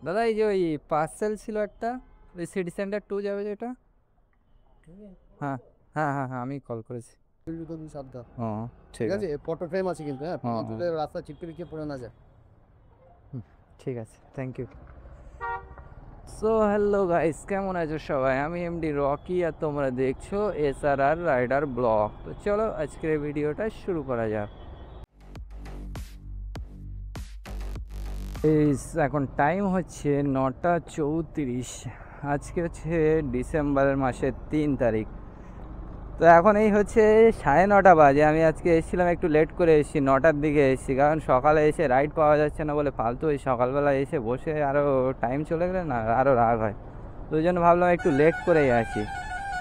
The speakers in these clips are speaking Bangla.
দাদা এই যে ওই পার্সেল ছিল একটা, ওই সিটি সেন্টার 2 যাবে যেটা। হ্যাঁ হ্যাঁ হ্যাঁ হ্যাঁ, আমি কল করেছি। দুটো দুই সাবধান। ও ঠিক ঠিক আছে, আছে। ফটো ফ্রেম আছে কিন্তু, হ্যাঁ, ও ও, তুলে রাস্তা ছিটকে বিটকে পড়ে না যায়। হুম, ঠিক আছে, thank you. So hello guys, কেমন আছো সবাই? আমি এমডি রকি আর তোমরা দেখছো এসআরআর রাইডার ব্লগ। তো চলো আজকের ভিডিওটা শুরু করা যাক। এই এখন টাইম হচ্ছে 9টা 34। আজকে হচ্ছে ডিসেম্বরের মাসের 3 তারিখ। তো এখন এই হচ্ছে 9:30 বাজে। আমি আজকে এসেছিলাম একটু লেট করে, এসেছি 9টার দিকে এসেছি, কারণ সকালে এসে রাইড পাওয়া যাচ্ছে না বলে ফালতু ওই সকালবেলা এসে বসে আরও টাইম চলে গেলে না আরও রাগ হয়। তো ওই জন্য ভাবলাম একটু লেট করেই আছি।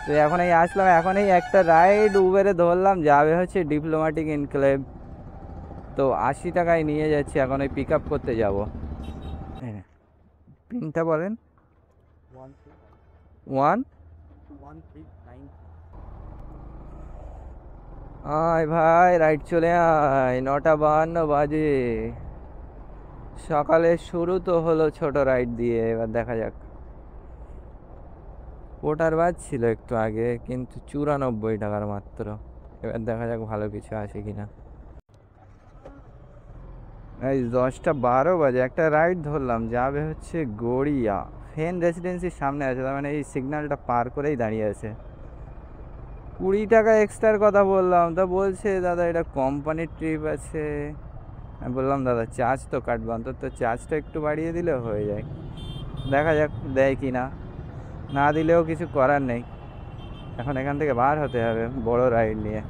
তো এখন এই আসলাম, এখন এই একটা রাইড উবেরে ধরলাম, যাবে হচ্ছে ডিপ্লোম্যাটিক এনক্লেভ। তো 80 টাকায় নিয়ে যাচ্ছি, এখন ওই পিক আপ করতে যাবো। হ্যাঁ, পিনটা বলেন। 1 1319। আয় ভাই, রাইড চলে আয়। 9টা 52 বাজে। সকালে শুরু তো হলো ছোট রাইড দিয়ে, এবার দেখা যাক। ওটার বাদ ছিল একটু আগে, কিন্তু 94 টাকার মাত্র। এবার দেখা যাক ভালো কিছু আসে কিনা। এই 10টা 12 বাজে একটা রাইড ধরলাম, যাবে হচ্ছে গড়িয়া। ফেন রেসিডেন্সির সামনে আছে, তার মানে এই সিগন্যালটা পার করেই দাঁড়িয়ে আছে। 20 টাকা এক্সট্রার কথা বললাম, তা বলছে দাদা এটা কোম্পানির ট্রিপ আছে। আমি বললাম দাদা চার্জ তো কাটবো, অন্তত চার্জটা একটু বাড়িয়ে দিলে হয়ে যায়। দেখা যাক দেয় কি না, না দিলেও কিছু করার নেই। এখন এখান থেকে বার হতে হবে বড় রাইড নিয়ে।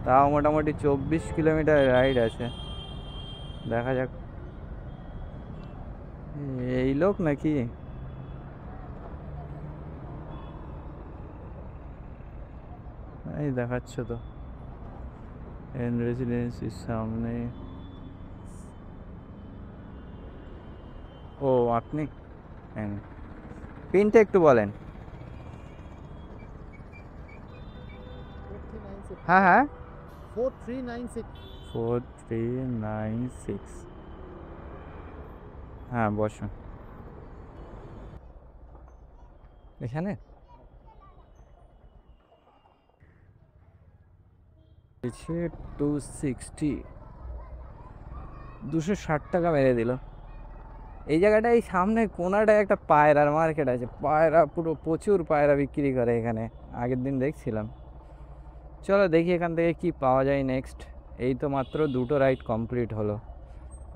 তাও মোটামুটি 24 কিলোমিটার রাইড আছে। দেখা যাক। এই লোক নাকি? এই দেখাচ্ছ তো এন রেসিডেন্সির সামনে। ও আপনি? হ্যাঁ, পিনটা একটু বলেন। হ্যাঁ হ্যাঁ, 4396। 4396। হ্যাঁ বসুন এখানে। 260, 260 টাকা মেরে দিল। এই জায়গাটায় এই সামনে কোনাটায় একটা পায়রার মার্কেট আছে, পায়রা পুরো প্রচুর পায়রা বিক্রি করে এখানে। আগের দিন দেখছিলাম। চলো দেখি এখান থেকে কি পাওয়া যায় নেক্সট। এই তো মাত্র দুটো রাইড কমপ্লিট হলো।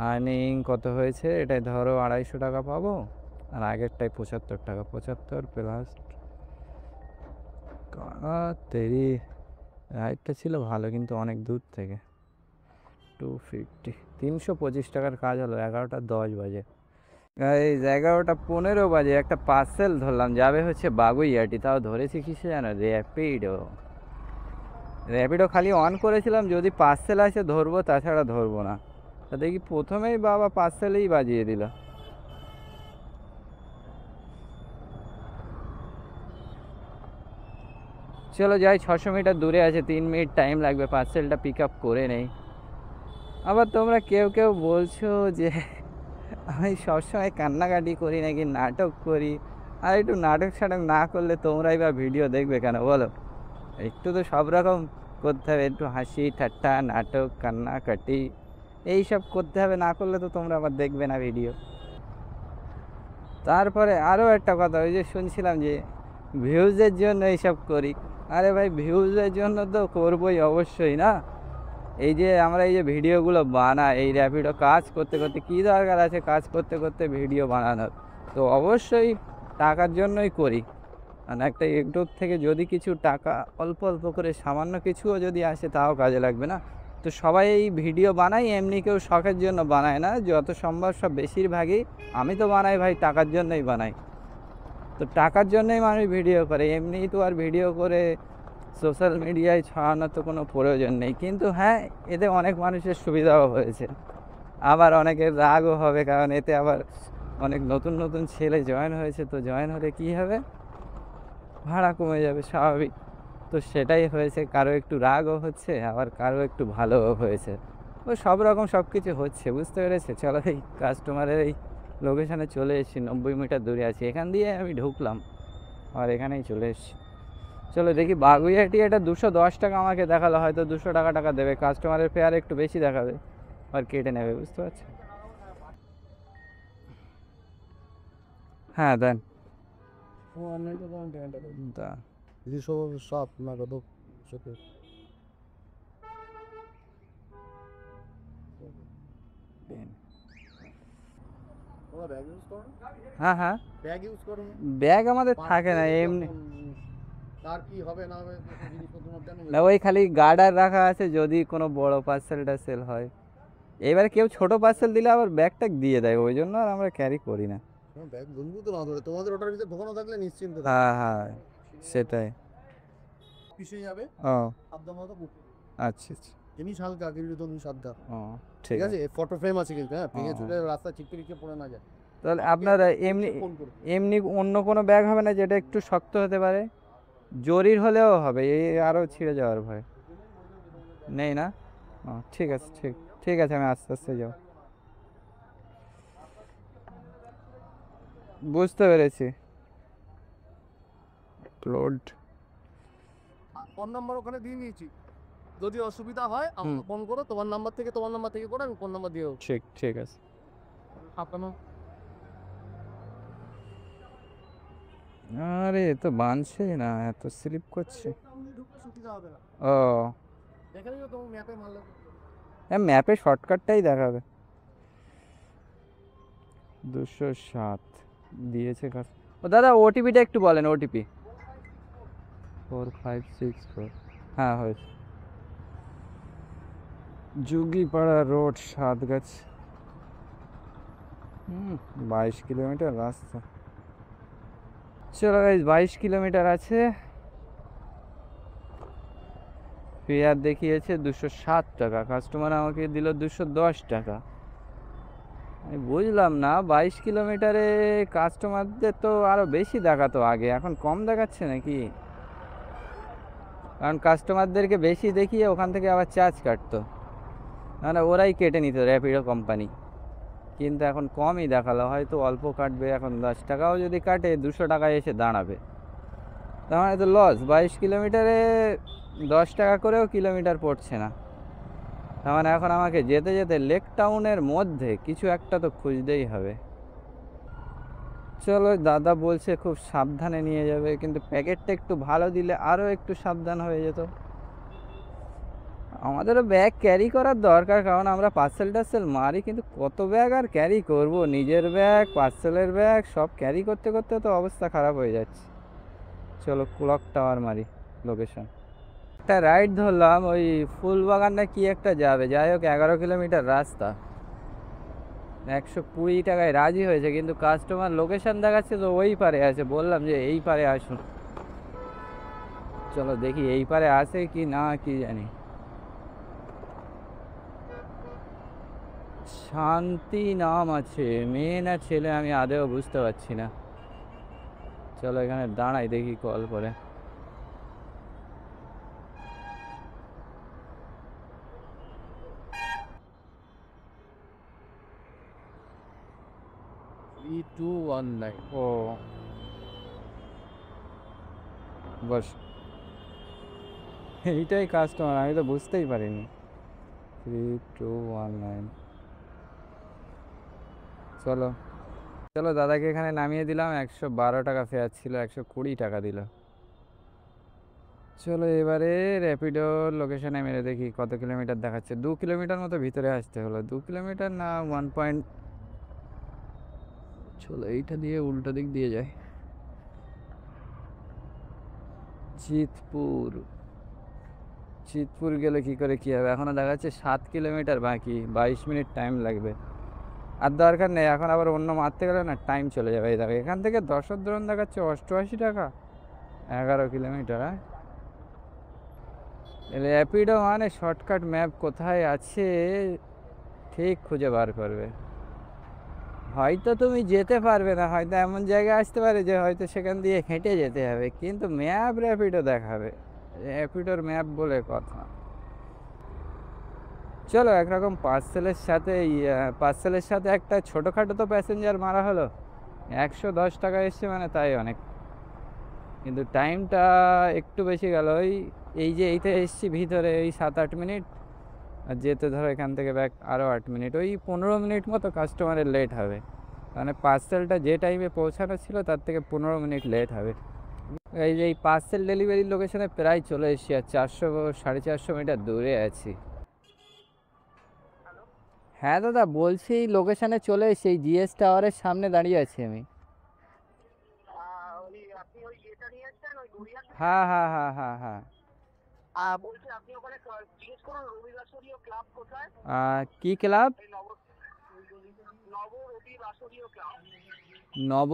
আর্নিং কত হয়েছে এটাই ধরো 250 টাকা পাবো, আর আগেরটাই 75 টাকা। 75 প্লাস তেরি। রাইডটা ছিল ভালো, কিন্তু অনেক দূর থেকে। 250, 325 টাকার কাজ হলো। 11টা 10 বাজে। এই 11টা 15 বাজে একটা পার্সেল ধরলাম, যাবে হচ্ছে বাগুইয়াটি। তাও ধরেছি কিসে জানো? র্যাপিডো। র্যাপিডো খালি অন করেছিলাম, যদি পার্সেল আসে ধরবো, তাছাড়া ধরবো না। তা দেখি প্রথমেই বাবা পার্সেলেই বাজিয়ে দিল। চলো যাই, 600 মিটার দূরে আছে, 3 মিনিট টাইম লাগবে, পার্সেলটা পিক আপ করে নেই। আবার তোমরা কেউ কেউ বলছো যে আমি সবসময় কান্নাকাটি করি নাকি নাটক করি। আর একটু নাটক সাটক না করলে তোমরাই বা ভিডিও দেখবে কেন বলো? একটু তো সব রকম করতে হবে, একটু হাসি ঠাট্টা নাটক কান্নাকাটি এইসব করতে হবে, না করলে তো তোমরা আবার দেখবে না ভিডিও। তারপরে আরও একটা কথা, ওই যে শুনছিলাম যে ভিউজের জন্য এইসব করি। আরে ভাই, ভিউজের জন্য তো করবোই অবশ্যই না। এই যে আমরা এই যে ভিডিওগুলো বানাই, এই র্যাপিডো কাজ করতে করতে কী দরকার আছে কাজ করতে করতে ভিডিও বানানোর? তো অবশ্যই টাকার জন্যই করি। মানে একটা ইউটিউব থেকে যদি কিছু টাকা অল্প অল্প করে সামান্য কিছুও যদি আসে, তাও কাজে লাগবে না? তো সবাই এই ভিডিও বানাই এমনি, কেউ শখের জন্য বানায় না। যত সম্ভব সব বেশিরভাগই আমি তো বানাই ভাই টাকার জন্যই বানাই। তো টাকার জন্যই মানুষ ভিডিও করে, এমনি তো আর ভিডিও করে সোশ্যাল মিডিয়ায় ছড়ানোর তো কোনো প্রয়োজন নেই। কিন্তু হ্যাঁ, এতে অনেক মানুষের সুবিধাও হয়েছে, আবার অনেকের রাগও হবে, কারণ এতে আবার অনেক নতুন নতুন ছেলে জয়েন হয়েছে। তো জয়েন হলে কী হবে? ভাড়া কমে যাবে, স্বাভাবিক। তো সেটাই হয়েছে, কারো একটু রাগও হচ্ছে, আবার কারো একটু ভালোও হয়েছে। ও সব রকম সব কিছু হচ্ছে, বুঝতে পেরেছে? চলো এই কাস্টমারের এই লোকেশানে চলে এসেছি, 90 মিটার দূরে আছি, এখান দিয়ে আমি ঢুকলাম আর এখানেই চলে এসেছি। চলো দেখি, বাগুইহাটি এটা 210 টাকা আমাকে দেখালো, হয়তো 200 টাকা দেবে, কাস্টমারের ফেয়ার একটু বেশি দেখাবে আর কেটে নেবে, বুঝতে পারছি। হ্যাঁ দেন। তা This is so sharp, না কত চোখে। দেন। তোমরা ব্যাগ ইউজ করো? হ্যাঁ হ্যাঁ, ব্যাগ ইউজ করো? ব্যাগ আমাদের থাকে না এমনি। তার কি হবে না হবে জিনিসপত্র মধ্যে না, ওই খালি গার্ডার রাখা আছে যদি কোনো বড় পার্সেলটা সেল হয়। এবার কেউ ছোট পার্সেল দিলে আবার ব্যাগটা দিয়ে দেয়, ওই জন্য আর আমরা ক্যারি করি না। ব্যাগ গুনবো তো না ধরে, তোমাদের ওটার ভিতরে ঢোকানো থাকলে নিশ্চিন্ত থাকো। হ্যাঁ হ্যাঁ, সেটাই। পিছিয়ে যাবে ও সাবধান মতো বুক। আচ্ছা আচ্ছা, জিনিস হালকা কিন্তু তুমি সাবধান। ও ঠিক ঠিক আছে। আছে, ফটো ফ্রেম আছে কিন্তু, হ্যাঁ ভেঙে ও। চলে রাস্তা চিপকে পড়ে না যায়। তাহলে আপনার এমনি ফোন করো। এমনি অন্য কোনো ব্যাগ হবে না যেটা একটু শক্ত হতে পারে? জরির হলেও হবে, এই আরও ছিঁড়ে যাওয়ার ভয় নেই না? ও ঠিক আছে, ঠিক ঠিক আছে, আমি আস্তে আস্তে যাব। বুঝতে পেরেছি। লোড। ফোন নাম্বার ওখানে দিয়ে দিয়েছি, যদি অসুবিধা হয় আমাকে ফোন করো, তোমার নাম্বার থেকে করো, আমি ফোন নাম্বার দিয়েও ঠিক ঠিক আছে। আপনার। আরে এ তো বানছে না, এত স্লিপ করছে। সুবিধা হবে না, ও দেখে নিও তোমার ম্যাপে মারলে। হ্যাঁ, ম্যাপে শর্টকাটটাই দেখাবে। 207 দিয়েছে কাজ। ও দাদা, ওটিপিটা একটু বলেন, ওটিপি 4564। হ্যাঁ হয়েছে। যুগিপাড়া রোড, সাতগাছ। 22 কিলোমিটার রাস্তা। চলো গাইস, 22 কিলোমিটার আছে। ফেয়ার দেখিয়েছে 207 টাকা, কাস্টমার আমাকে দিল 210 টাকা। আমি বুঝলাম না, 22 কিলোমিটারে কাস্টমারদের তো আরও বেশি দেখাতো আগে, এখন কম দেখাচ্ছে নাকি? কারণ কাস্টমারদেরকে বেশি দেখিয়ে ওখান থেকে আবার চার্জ কাটতো, না ওরাই কেটে নিত, র্যাপিডো কোম্পানি। কিন্তু এখন কমই দেখালো, হয়তো অল্প কাটবে, এখন 10 টাকাও যদি কাটে 200 টাকায় এসে দাঁড়াবে, তার মানে তো লস। 22 কিলোমিটারে 10 টাকা করেও কিলোমিটার পড়ছে না, তার মানে এখন আমাকে যেতে যেতে লেক টাউনের মধ্যে কিছু একটা তো খুঁজতেই হবে। চলো, দাদা বলছে খুব সাবধানে নিয়ে যাবে, কিন্তু প্যাকেটটা একটু ভালো দিলে আরও একটু সাবধান হয়ে যেত। আমাদেরও ব্যাগ ক্যারি করার দরকার, কারণ আমরা পার্সেল টার্সেল মারি, কিন্তু কত ব্যাগ আর ক্যারি করব? নিজের ব্যাগ, পার্সেলের ব্যাগ সব ক্যারি করতে করতে তো অবস্থা খারাপ হয়ে যাচ্ছে। চলো ক্লক টাওয়ার মারি লোকেশন। একটা রাইড ধরলাম, ওই ফুলবাগান না কি একটা যাবে, যাই হোক 11 কিলোমিটার রাস্তা। 120 টাকায় রাজি হয়েছে, কিন্তু কাস্টমার লোকেশন দেখাচ্ছে তো ওই পারে আছে, বললাম যে এই পারে আসুন। চলো দেখি এই পারে আসে কি না, কি জানি। শান্তি নাম আছে, মেয়ে না ছেলে আমি আদেও বুঝতে পারছি না। চলো এখানে দাঁড়াই, দেখি কল করে। E219। ও বস, এইটাই কাস্টমার, আমি তো বুঝতেই পারিনি। 3219। চলো চলো, দাদাকে এখানে নামিয়ে দিলাম, 112 টাকা ফেয়ার ছিল, 120 টাকা দিল। চলো এবারে র্যাপিডো লোকেশনে মেরে দেখি কত কিলোমিটার দেখাচ্ছে। 2 কিলোমিটার মতো ভিতরে আসতে হলো, 2 কিলোমিটার না 1 চলো এইটা দিয়ে উল্টো দিক দিয়ে যাই। চিতপুর, চিতপুর গেলে কি করে কি হবে? এখনও দেখাচ্ছে 7 কিলোমিটার বাকি, 22 মিনিট টাইম লাগবে। আর দরকার নেই, এখন আবার অন্য মারতে গেলে না টাইম চলে যাবে। এই দেখো এখান থেকে দশদ্রন দেখাচ্ছে 88 টাকা, 11 কিলোমিটার। হ্যাঁ, র্যাপিডো মানে শর্টকাট ম্যাপ কোথায় আছে ঠিক খুঁজে বার করবে। হয়তো তুমি যেতে পারবে না, হয়তো এমন জায়গায় আসতে পারে যে হয়তো সেখান দিয়ে হেঁটে যেতে হবে, কিন্তু ম্যাপ র্যাপিডো দেখাবে, র্যাপিডোর ম্যাপ বলে কথা। চলো একরকম পার্সেলের সাথে একটা ছোটোখাটো তো প্যাসেঞ্জার মারা হলো। 110 টাকা এসছে মানে তাই অনেক, কিন্তু টাইমটা একটু বেশি গেল। এই যে এইতে এসছি ভিতরে এই 7-8 মিনিট, আর যেতে ধরো এখান থেকে ব্যাক আরও 8 মিনিট, ওই 15 মিনিট মতো কাস্টমারের লেট হবে। মানে পার্সেলটা যে টাইমে পৌঁছানো ছিল তার থেকে 15 মিনিট লেট হবে। এই যে এই পার্সেল ডেলিভারির লোকেশনে প্রায় চলে এসেছি, আর 400-450 মিটার দূরে আছি। হ্যাঁ দাদা বলছি, লোকেশনে চলে এসেছি, এই জিএস টাওয়ারের সামনে দাঁড়িয়ে আছি আমি। হ্যাঁ হ্যাঁ হ্যাঁ হ্যাঁ হ্যাঁ। বলছি আপনি ওখানে জিজ্ঞেস করুন রবিবাসরীয় ক্লাব কোথায়। কি ক্লাব? নব রবি বাসরীয় ক্লাব। নব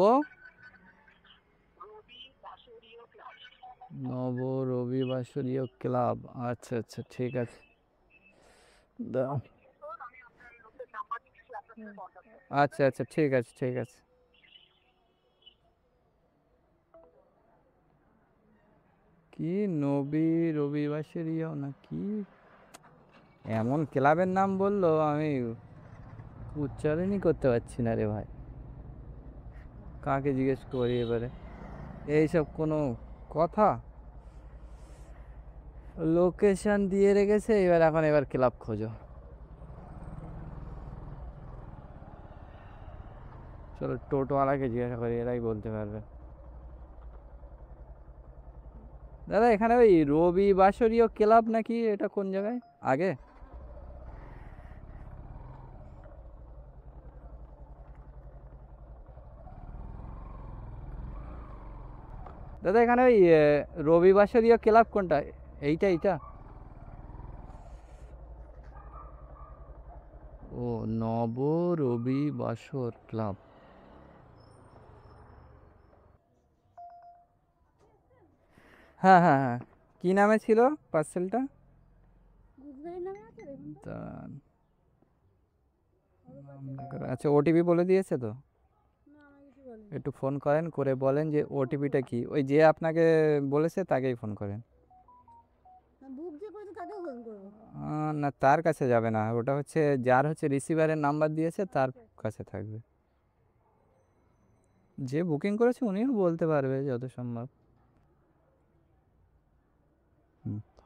রবি বাসরীয় ক্লাব। নব রবিবাসরীয় ক্লাব, আচ্ছা আচ্ছা ঠিক আছে দাও। আচ্ছা আচ্ছা ঠিক আছে ঠিক আছে। কি নবী রবিবাসরীয় না কি এমন ক্লাবের নাম বললো, আমি উচ্চারণই করতে পারছি না রে ভাই। কাকে জিজ্ঞেস করি এবারে, এইসব কোনো কথা? লোকেশন দিয়ে রেখেছে, এবার ক্লাব খোঁজো। চলো টোটোওয়ালাকে জিজ্ঞাসা করি, এরাই বলতে পারবে। দাদা এখানে ওই রবিবাসরীয় ক্লাব নাকি, এটা কোন জায়গায় আগে? দাদা এখানে ওই রবিবাসরীয় ক্লাব কোনটা? এইটা? ও, নব রবি বাসর ক্লাব। হ্যাঁ হ্যাঁ হ্যাঁ, কি নামে ছিল পার্সেলটা? আচ্ছা ওটিপি বলে দিয়েছে তো? একটু ফোন করেন, করে বলেন যে ওটিপিটা কি, ওই যে আপনাকে বলেছে তাকেই ফোন করেন। না তার কাছে যাবে না, ওটা হচ্ছে যার হচ্ছে রিসিভারের নাম্বার দিয়েছে তার কাছে থাকবে। যে বুকিং করেছে উনিও বলতে পারবে যত সম্ভব।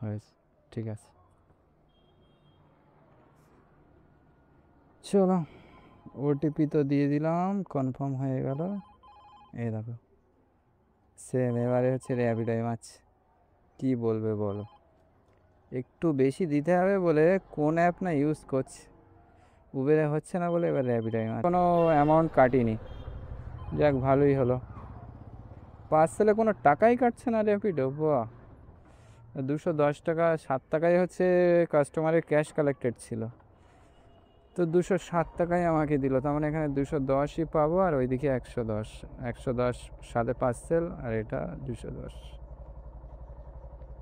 হয়েছে, ঠিক আছে। চলো ওটিপি তো দিয়ে দিলাম, কনফার্ম হয়ে গেল। এই দেখো সেম, এবারে হচ্ছে র্যাপিড আই মাছ। কী বলবে বলো, একটু বেশি দিতে হবে বলে কোন অ্যাপ না ইউজ করছে, উবেরে হচ্ছে না বলে এবার র্যাপিড আই মাছ। কোনো অ্যামাউন্ট কাটিনি, যাক ভালোই হলো। পার্সেলে কোনো টাকাই কাটছে না র্যাপিডো, বাহ। 210 টাকা, 7 টাকায় হচ্ছে কাস্টমারের ক্যাশ কালেক্টেড ছিল, তো 207 টাকায় আমাকে দিল, তার মানে এখানে 210ই পাবো, আর ওইদিকে 110 সাথে পার্সেল, আর এটা 210,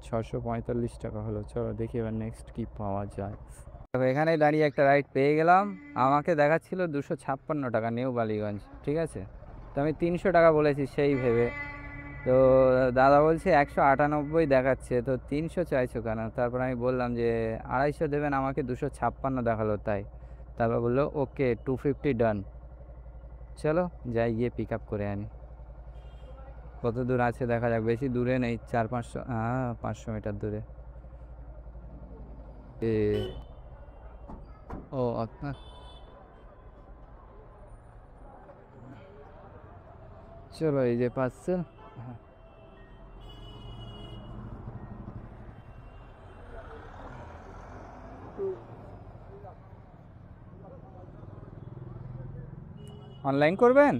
645 টাকা হলো। চলো দেখি এবার নেক্সট কি পাওয়া যায়। দেখো এখানে দাঁড়িয়ে একটা রাইড পেয়ে গেলাম, আমাকে দেখাচ্ছিল 256 টাকা নিউ বালিগঞ্জ, ঠিক আছে। তো আমি 300 টাকা বলেছি সেই ভেবে, তো দাদা বলছে 198 দেখাচ্ছে, তো 300 চাইছো কেন? তারপর আমি বললাম যে 250 দেবেন, আমাকে 256 দেখালো তাই। তারপর বললো ওকে 250 ডান। চলো যাই গিয়ে পিক আপ করে আনি। কত দূর আছে দেখা যাক, বেশি দূরে নেই, 500 মিটার দূরে। ও আপনার, চলো এই যে পার্সেল। হ্যাঁ অনলাইন করবেন?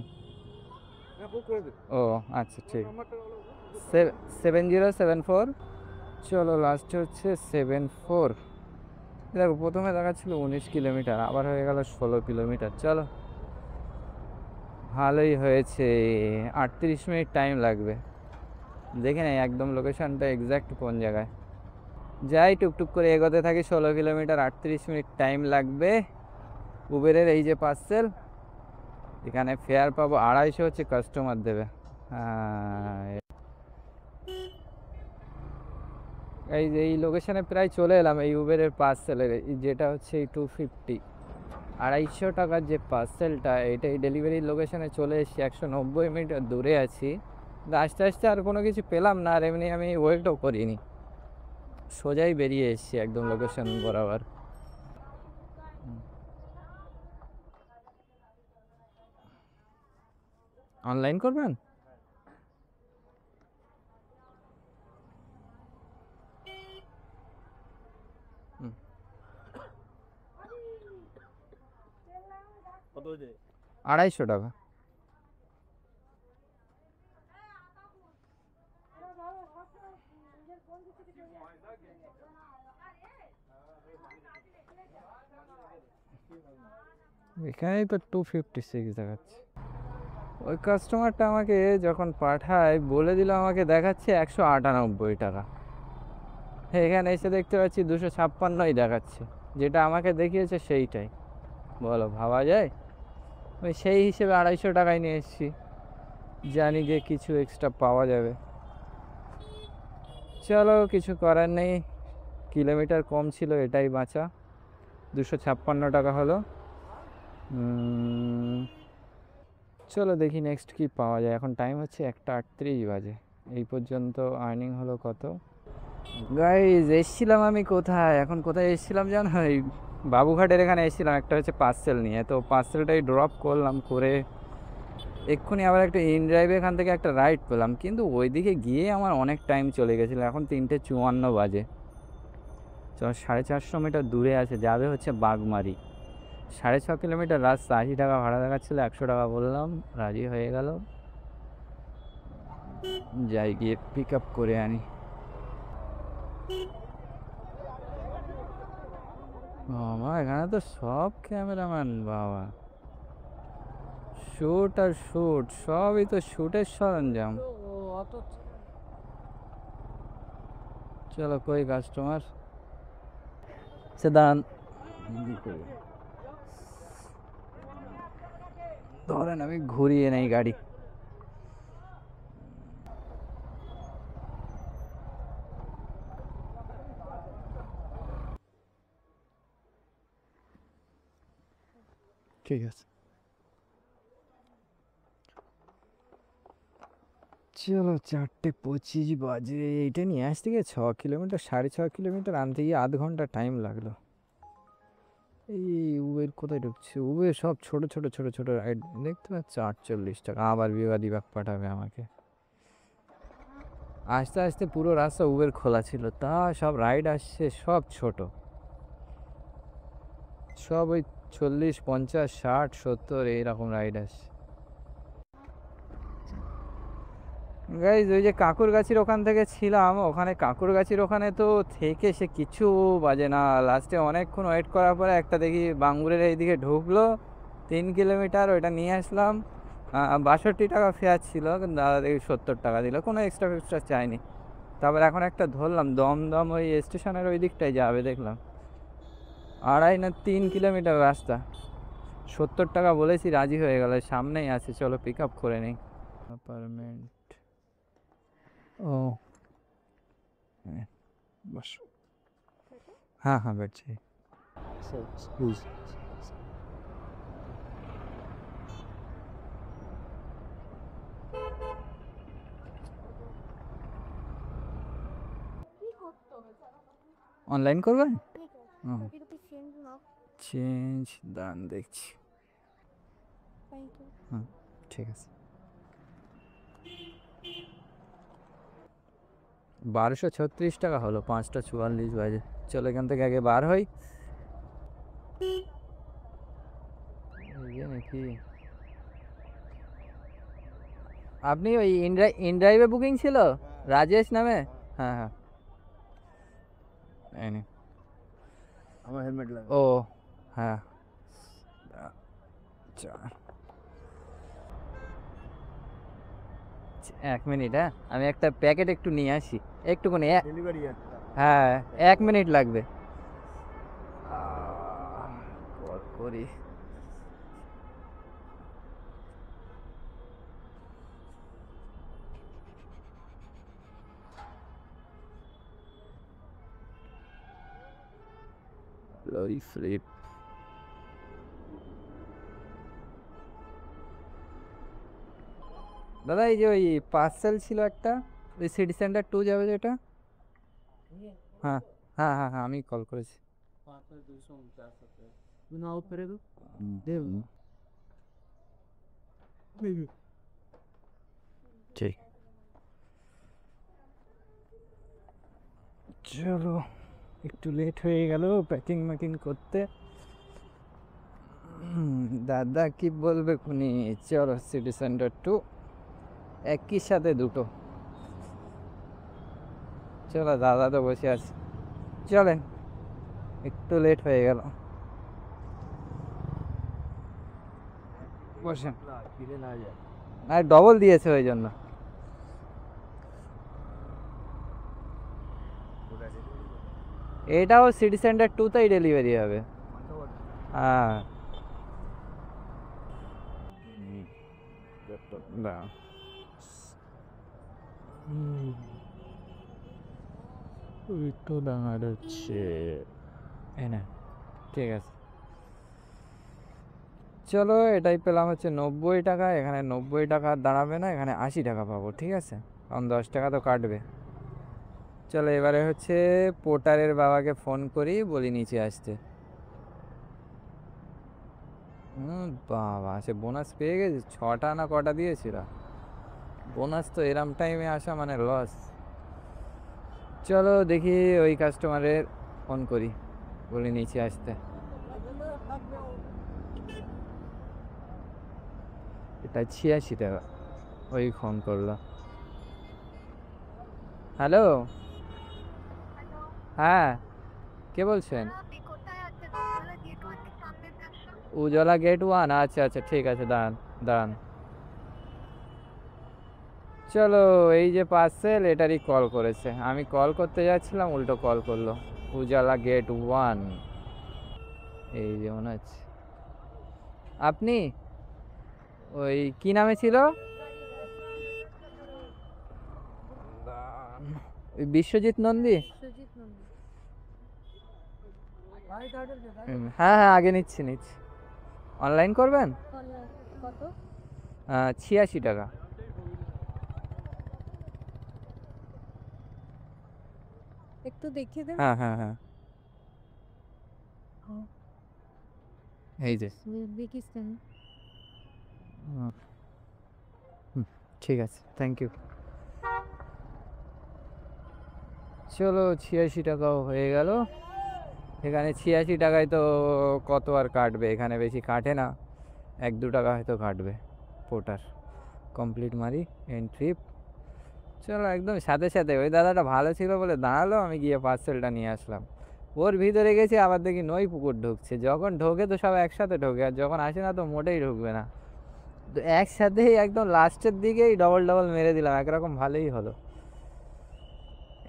ও আচ্ছা ঠিক, 7074। চলো লাস্ট হচ্ছে 74। দেখো প্রথমে দেখাচ্ছিল 19 কিলোমিটার, আবার হয়ে গেল 16 কিলোমিটার। চলো ভালোই হয়েছে, 38 মিনিট টাইম লাগবে। দেখে নেই একদম লোকেশনটা এক্স্যাক্ট কোন জায়গায়। যাই টুকটুক করে এগোতে থাকি, 16 কিলোমিটার, 38 মিনিট টাইম লাগবে। উবেরের এই যে পার্সেল, এখানে ফেয়ার পাবো 250, হচ্ছে কাস্টমার দেবে। হ্যাঁ এই লোকেশনে প্রায় চলে এলাম। এই উবেরের পার্সেলের যেটা হচ্ছে এই 250 250 টাকার যে পার্সেলটা, এটাই ডেলিভারির লোকেশনে চলে এসেছি। 190 মিটার দূরে আছি। কিন্তু আস্তে আস্তে আর কোনো কিছু পেলাম না, আর এমনি আমি ওয়েটও করিনি, সোজাই বেরিয়ে এসেছি একদম লোকেশন বরাবর। অনলাইন করবেন? হুম। 250 টাকা। এখানেই তো 256 দেখাচ্ছে। ওই কাস্টমারটা আমাকে যখন পাঠায় বলে দিল, আমাকে দেখাচ্ছে 198 টাকা। এখানে এসে দেখতে পাচ্ছি 256ই দেখাচ্ছে, যেটা আমাকে দেখিয়েছে সেইটাই। বলো, ভাবা যায়? ওই সেই হিসেবে 250 টাকায় নিয়ে এসেছি, জানি যে কিছু এক্সট্রা পাওয়া যাবে। চলো, কিছু করার নেই, কিলোমিটার কম ছিল, এটাই বাঁচা। 256 টাকা হলো। চলো দেখি নেক্সট কি পাওয়া যায়। এখন টাইম হচ্ছে 1:38 বাজে। এই পর্যন্ত আর্নিং হলো কত? গাইজ, এসছিলাম আমি কোথায়, এখন কোথায় এসছিলাম জানো? এই বাবুঘাটের এখানে এসছিলাম, একটা হচ্ছে পার্সেল নিয়ে। তো পার্সেলটাই ড্রপ করলাম, করে এক্ষুনি আবার একটা ইন ড্রাইভে এখান থেকে একটা রাইড পেলাম, কিন্তু ওইদিকে গিয়ে আমার অনেক টাইম চলে গেছিলো। এখন 3:54 বাজে। চল, 450 মিটার দূরে আছে, যাবে হচ্ছে বাগমারি। 6.5 কিলোমিটার রাস্তা, 80 টাকা ভাড়া দেখাচ্ছিল, 100 টাকা বললাম, রাজি হয়ে গেল। যাই, গিয়ে পিক আপ করে আনি। বাবা, এখানে তো সব ক্যামেরাম্যান বাবা, শুট আর শুট, সবই তো শুটের সরঞ্জাম। চলো, কই কাস্টমার? সে দাঁড়ান, ধরেন আমি ঘুরিয়ে নেই গাড়ি। ঠিক আছে, চলো 4:25 বাজে। এইটা নিয়ে আসতে গিয়ে 6 কিলোমিটার, 6.5 কিলোমিটার আনতে গিয়ে আধ ঘন্টা টাইম লাগলো। এই উবের কোথায় ঢুকছে? উবের সব ছোট ছোট ছোট ছোট রাইড দেখতে পাচ্ছি। 48 টাকা, আবার বিবাদী বাগ পাঠাবে আমাকে। আস্তে আস্তে পুরো রাস্তা উবের খোলা ছিল, তা সব রাইড আসছে, সব ছোট, সব ওই 40, 50, 60, 70 এইরকম রাইড আসছে। গাইজ, ওই যে কাকুরগাছির ওখান থেকে ছিলাম, ওখানে কাকুরগাছির ওখানে তো থেকে সে কিছু বাজে না। লাস্টে অনেকক্ষণ ওয়েট করার পরে একটা দেখি বাঙ্গুরের এইদিকে ঢুকলো, 3 কিলোমিটার, ওইটা নিয়ে আসলাম। 62 টাকা ফেয়ার ছিল, কিন্তু দাদা দেখি 70 টাকা দিল, কোনো এক্সট্রা ফেক্সট্রা চাইনি। তারপর এখন একটা ধরলাম, দমদম ওই স্টেশনের ওই দিকটায় যাবে, দেখলাম 2.5 না 3 কিলোমিটার রাস্তা। 70 টাকা বলেছি, রাজি হয়ে গেল, সামনেই আছে। চলো পিক আপ করে নিই। অ্যাপার্টমেন্ট। ও হ্যাঁ, বসো। हाँ हाँ, बैठ जाइए। অনলাইন করবেন? চেঞ্জ দান দেখছি। হ্যাঁ, ঠিক আছে। 1236 টাকা হলো, 5:44 বাজে। চলো এখান থেকে আগে বার হই। নাকি আপনি ওই ইনড্রাইভে বুকিং ছিল রাজেশ নামে? হ্যাঁ হ্যাঁ, এই নিন। আমার হেলমেট লাগে। ও হ্যাঁ, আচ্ছা, 1 মিনিট। হ্যাঁ, আমি একটা প্যাকেট একটু নিয়ে আসি, একটুখানি। ডেলিভারি হ্যাঁ, 1 মিনিট লাগবে। কল করি। Bloody flip. দাদা এই যে ওই পার্সেল ছিল একটা, ওই সিটি সেন্টার 2 যাবে যেটা। হ্যাঁ হ্যাঁ হ্যাঁ হ্যাঁ, আমি কল করেছি। ঠিক, চলো একটু লেট হয়ে গেল প্যাকিং ম্যাকিং করতে। দাদা কি বলবে খুনি, চলো সিটি সেন্টার 2 একই সাথে দুটো। চলো দাদা তো বসে আছে, চলেন, একটু লেট হয়ে গেল, বসেন। আর ডবল দিয়েছে ওই জন্য। এটাও সিটি সেন্টার 2তেই ডেলিভারি হবে। হ্যাঁ দাঁড়াও। একটু দাঁড়াচ্ছে, হ্যাঁ ঠিক আছে। চলো এটাই পেলাম হচ্ছে 90 টাকা, এখানে 90 টাকা দাঁড়াবে না, এখানে 80 টাকা পাবো, ঠিক আছে, কারণ 10 টাকা তো কাটবে। চলো এবারে হচ্ছে পোর্টারের বাবাকে ফোন করি, বলি নিচে আসতে। বাবা সে বোনাস পেয়ে গেছে, 6টা না কটা দিয়েছিল বোনাস, তো এরম টাইমে আসা মানে লস। চলো দেখি ওই কাস্টমারের ফোন করি, বলি নিচে আসতে। এটা 86 টাকা, ওই ফোন করলো। হ্যালো, হ্যাঁ কে বলছেন? উজালা গেট 1, আচ্ছা আচ্ছা ঠিক আছে, দাঁড়ান দাঁড়ান। চলো এই যে পার্সেল, এটারই কল করেছে, আমি কল করতে যাচ্ছিলাম উল্টো কল করলো। উজালা গেট 1, এই যে মনে হচ্ছে আপনি, ওই কি নামে ছিল, ওই বিশ্বজিৎ নন্দী। হ্যাঁ হ্যাঁ আগে নিচ্ছি নিচ্ছি, অনলাইন করবেন। 86 টাকা। একটু দেখিয়ে দেন। হ্যাঁ হ্যাঁ হ্যাঁ, এই যে উজবেকিস্তান। হুম, ঠিক আছে, থ্যাংক ইউ। চলো 86 টাকাও হয়ে গেল। এখানে 86 টাকায় তো কত আর কাটবে, এখানে বেশি কাটে না, 1-2 টাকা হয়তো কাটবে। পোর্টার কমপ্লিট মারি, এন্ড ট্রিপ। চলো একদম সাথে সাথে, ওই দাদাটা ভালো ছিল বলে দাঁড়ালো, আমি গিয়ে পার্সেলটা নিয়ে আসলাম। ওর ভিতরে গেছি, আবার দেখি নই পুকুর ঢুকছে, যখন ঢোকে তো সব একসাথে ঢোকে, আর যখন আসে না তো মোটেই ঢুকবে না, তো একসাথেই একদম লাস্টের দিকেই ডবল ডবল মেরে দিলাম, একরকম ভালোই হলো।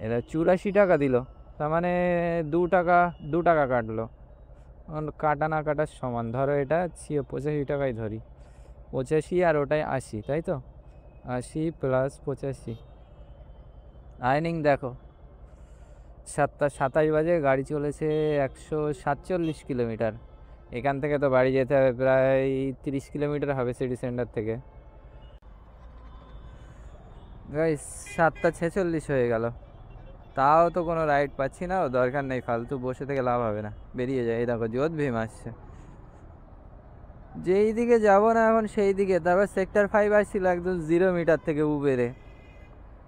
এরা 84 টাকা দিল, তার মানে 2 টাকা কাটলো, কাটা না কাটার সমান, ধরো এটা 85 টাকাই ধরি, 85 আর ওটাই 80, তাই তো, 80 প্লাস 85। আর্নিং দেখো 7টা 27 বাজে, গাড়ি চলেছে 147 কিলোমিটার, এখান থেকে তো বাড়ি যেতে হবে প্রায় 30 কিলোমিটার হবে সিটি সেন্টার থেকে। গাইস 7টা 46 হয়ে গেল, তাও তো কোনো রাইড পাচ্ছি না, ও দরকার নেই, ফালতু বসে থেকে লাভ হবে না, বেরিয়ে যায়। এই দেখো জোত ভীম আসছে, যেই দিকে যাবো না এখন সেই দিকে, তারপর সেক্টর 5 আসছিল একদম 0 মিটার থেকে উবেরে,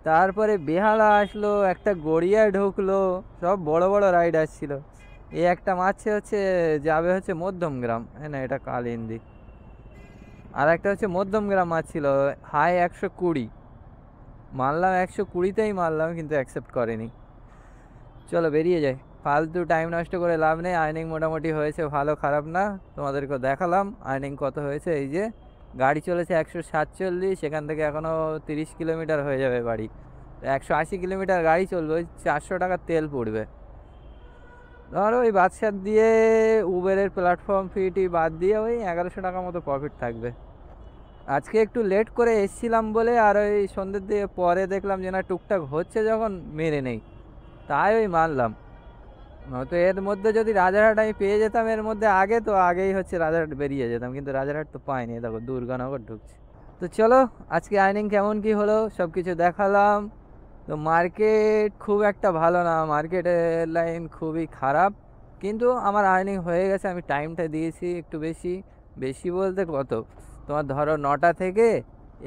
তারপরে বেহালা আসলো, একটা গড়িয়া ঢুকলো, সব বড় বড় রাইড আসছিল। এই একটা মারছে হচ্ছে, যাবে হচ্ছে মধ্যমগ্রাম, হ্যাঁ না এটা কালিন্দি, আর একটা হচ্ছে মধ্যমগ্রাম মারছিল হাই 120, মারলাম 120তেই মারলাম, কিন্তু অ্যাকসেপ্ট করেনি। চলো বেরিয়ে যাই, ফালতু টাইম নষ্ট করে লাভ নেই। আর্নিং মোটামুটি হয়েছে, ভালো খারাপ না, তোমাদেরকে দেখালাম আর্নিং কত হয়েছে। এই যে গাড়ি চলেছে 147, সেখান থেকে এখনও 30 কিলোমিটার হয়ে যাবে বাড়ি, 180 কিলোমিটার গাড়ি চলবে, ওই 400 টাকার তেল পড়বে। ধরো ওই বাদশার দিয়ে উবেরের প্ল্যাটফর্ম ফিটি বাদ দিয়ে ওই 1100 টাকা মতো প্রফিট থাকবে। আজকে একটু লেট করে এসছিলাম বলে, আর ওই সন্ধ্যের দিয়ে পরে দেখলাম যে না টুকটাক হচ্ছে, যখন মেরে নেই, তাই ওই মানলাম, তো এর মধ্যে যদি রাজারহাট আমি পেয়ে যেতাম এর মধ্যে আগে, তো আগেই হচ্ছে রাজারহাট বেরিয়ে যেতাম, কিন্তু রাজারহাট তো পাইনি, দেখো দুর্গানগর ঢুকছি। তো চলো আজকে আর্নিং কেমন কি হলো সব কিছু দেখালাম। তো মার্কেট খুব একটা ভালো না, মার্কেটের লাইন খুবই খারাপ, কিন্তু আমার আর্নিং হয়ে গেছে। আমি টাইমটা দিয়েছি একটু বেশি, বেশি বলতে কত, তোমার ধরো 9টা থেকে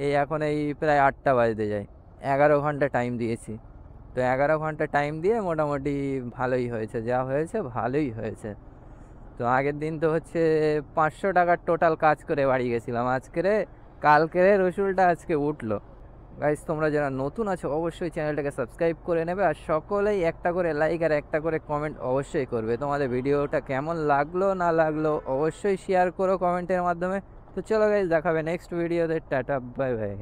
এই এখন এই প্রায় 8টা বাজতে যায়, 11 ঘন্টা টাইম দিয়েছি। তো 11 ঘন্টা টাইম দিয়ে মোটামুটি ভালোই হয়েছে, যা হয়েছে ভালোই হয়েছে। তো আগের দিন তো হচ্ছে 500 টাকার টোটাল কাজ করে বাড়ি গেছিলাম, কালকের রসুলটা আজকে উঠলো। গাইস তোমরা যারা নতুন আছো অবশ্যই চ্যানেলটাকে সাবস্ক্রাইব করে নেবে, আর সকলেই একটা করে লাইক আর একটা করে কমেন্ট অবশ্যই করবে। তোমাদের ভিডিওটা কেমন লাগলো না লাগলো অবশ্যই শেয়ার করো কমেন্টের মাধ্যমে। তো চলো গাইস, দেখাবে নেক্সট ভিডিওতে। Tata bye bye.